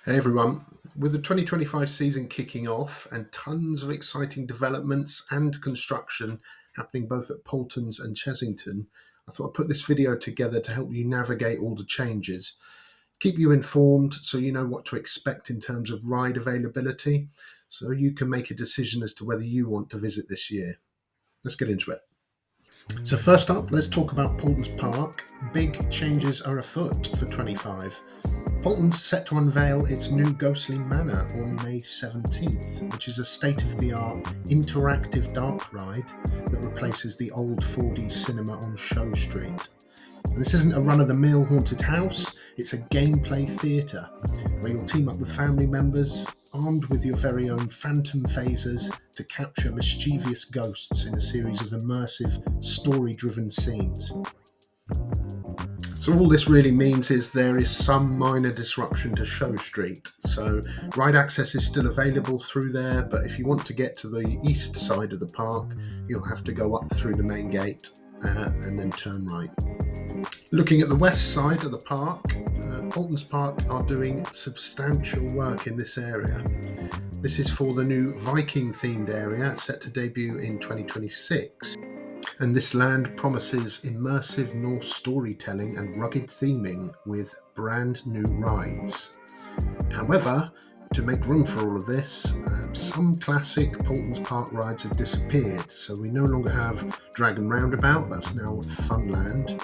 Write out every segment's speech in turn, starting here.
Hey everyone, with the 2025 season kicking off and tons of exciting developments and construction happening both at Paultons and Chessington, I thought I'd put this video together to help you navigate all the changes, keep you informed so you know what to expect in terms of ride availability, so you can make a decision as to whether you want to visit this year. Let's get into it. So first up, let's talk about Paultons Park. Big changes are afoot for 25. Paultons set to unveil its new Ghostly Manor on May 17th, which is a state-of-the-art interactive dark ride that replaces the old 4D cinema on Show Street. And this isn't a run-of-the-mill haunted house, it's a gameplay theatre where you'll team up with family members, armed with your very own phantom phasers to capture mischievous ghosts in a series of immersive, story-driven scenes. So all this really means is there is some minor disruption to Show Street. So ride access is still available through there, but if you want to get to the east side of the park, you'll have to go up through the main gate and then turn right. Looking at the west side of the park, Paultons Park are doing substantial work in this area. This is for the new Viking-themed area set to debut in 2026. And this land promises immersive Norse storytelling and rugged theming with brand new rides. However, to make room for all of this, some classic Paultons Park rides have disappeared. So we no longer have Dragon Roundabout, that's now Funland.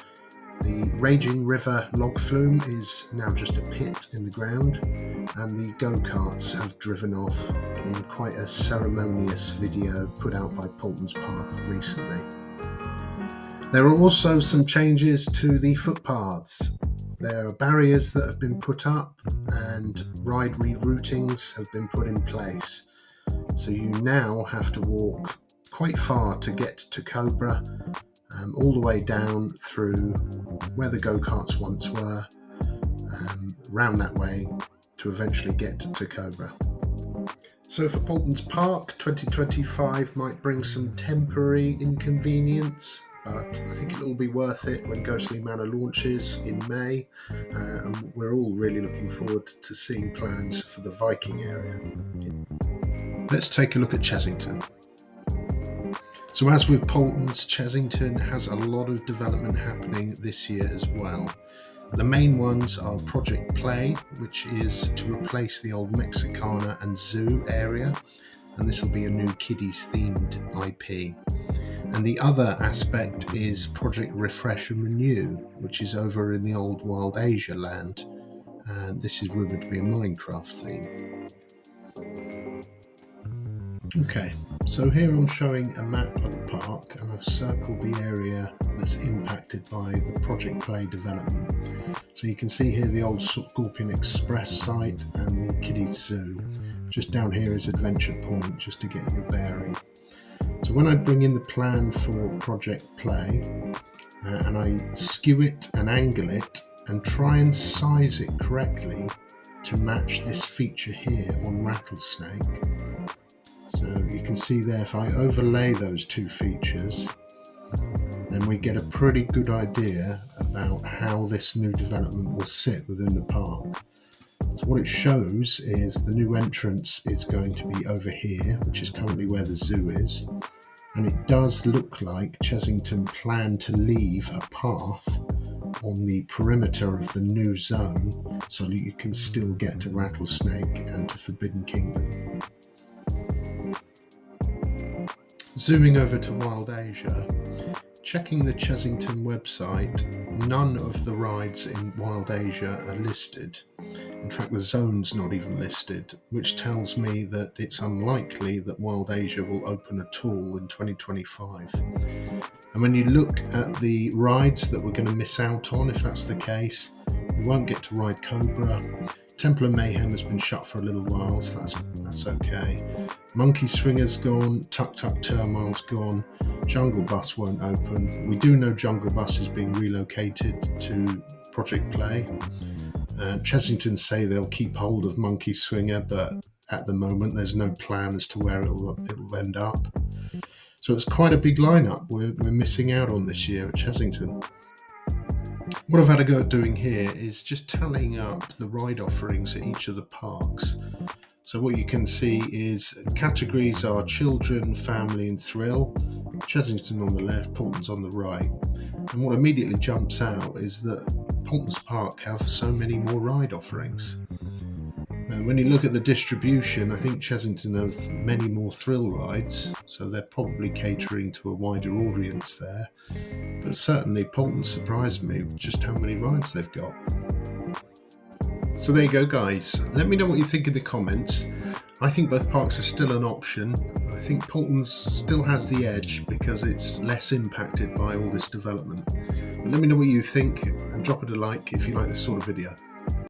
The raging River Log Flume is now just a pit in the ground, and the Go Karts have driven off in quite a ceremonious video put out by Paultons Park recently. There are also some changes to the footpaths. There are barriers that have been put up and ride reroutings have been put in place. So you now have to walk quite far to get to Cobra, all the way down through where the go-karts once were, round that way to eventually get to Cobra. So for Paultons Park, 2025 might bring some temporary inconvenience, but I think it'll all be worth it when Ghostly Manor launches in May, and we're all really looking forward to seeing plans for the Viking area. Let's take a look at Chessington. So as with Paultons, Chessington has a lot of development happening this year as well. The main ones are Project Play, which is to replace the old Mexicana and zoo area, and this will be a new kiddies-themed IP. And the other aspect is Project Refresh and Renew, which is over in the old Wild Asia land, and this is rumoured to be a Minecraft theme. Okay, so here I'm showing a map of the park, and I've circled the area that's impacted by the Project Play development. So you can see here the old Scorpion Express site and the Kiddies Zoo. Just down here is Adventure Point, just to get you a bearing. So when I bring in the plan for Project Play, and I skew it and angle it and try and size it correctly to match this feature here on Rattlesnake. So you can see there, if I overlay those two features, then we get a pretty good idea about how this new development will sit within the park. So what it shows is the new entrance is going to be over here, which is currently where the zoo is. And it does look like Chessington plan to leave a path on the perimeter of the new zone so that you can still get to Rattlesnake and to Forbidden Kingdom. Zooming over to Wild Asia, checking the Chessington website, none of the rides in Wild Asia are listed. In fact, the zone's not even listed, which tells me that it's unlikely that Wild Asia will open at all in 2025. And when you look at the rides that we're going to miss out on, if that's the case, we won't get to ride Cobra. Temple of Mayhem has been shut for a little while, so that's okay. Monkey Swinger's gone, Tuk Tuk Turmoil's gone, Jungle Bus won't open. We do know Jungle Bus is being relocated to Project Play. Chessington say they'll keep hold of Monkey Swinger, but at the moment there's no plan as to where it'll end up. So it's quite a big lineup we're missing out on this year at Chessington. What I've had a go at doing here is just tallying up the ride offerings at each of the parks. So what you can see is categories are children, family and thrill, Chessington on the left, Paultons on the right. And what immediately jumps out is that Paultons Park have so many more ride offerings. And when you look at the distribution, I think Chessington have many more thrill rides, so they're probably catering to a wider audience there. But certainly Paultons surprised me with just how many rides they've got. So there you go, guys. Let me know what you think in the comments. I think both parks are still an option. I think Paultons still has the edge because it's less impacted by all this development. But let me know what you think and drop it a like if you like this sort of video.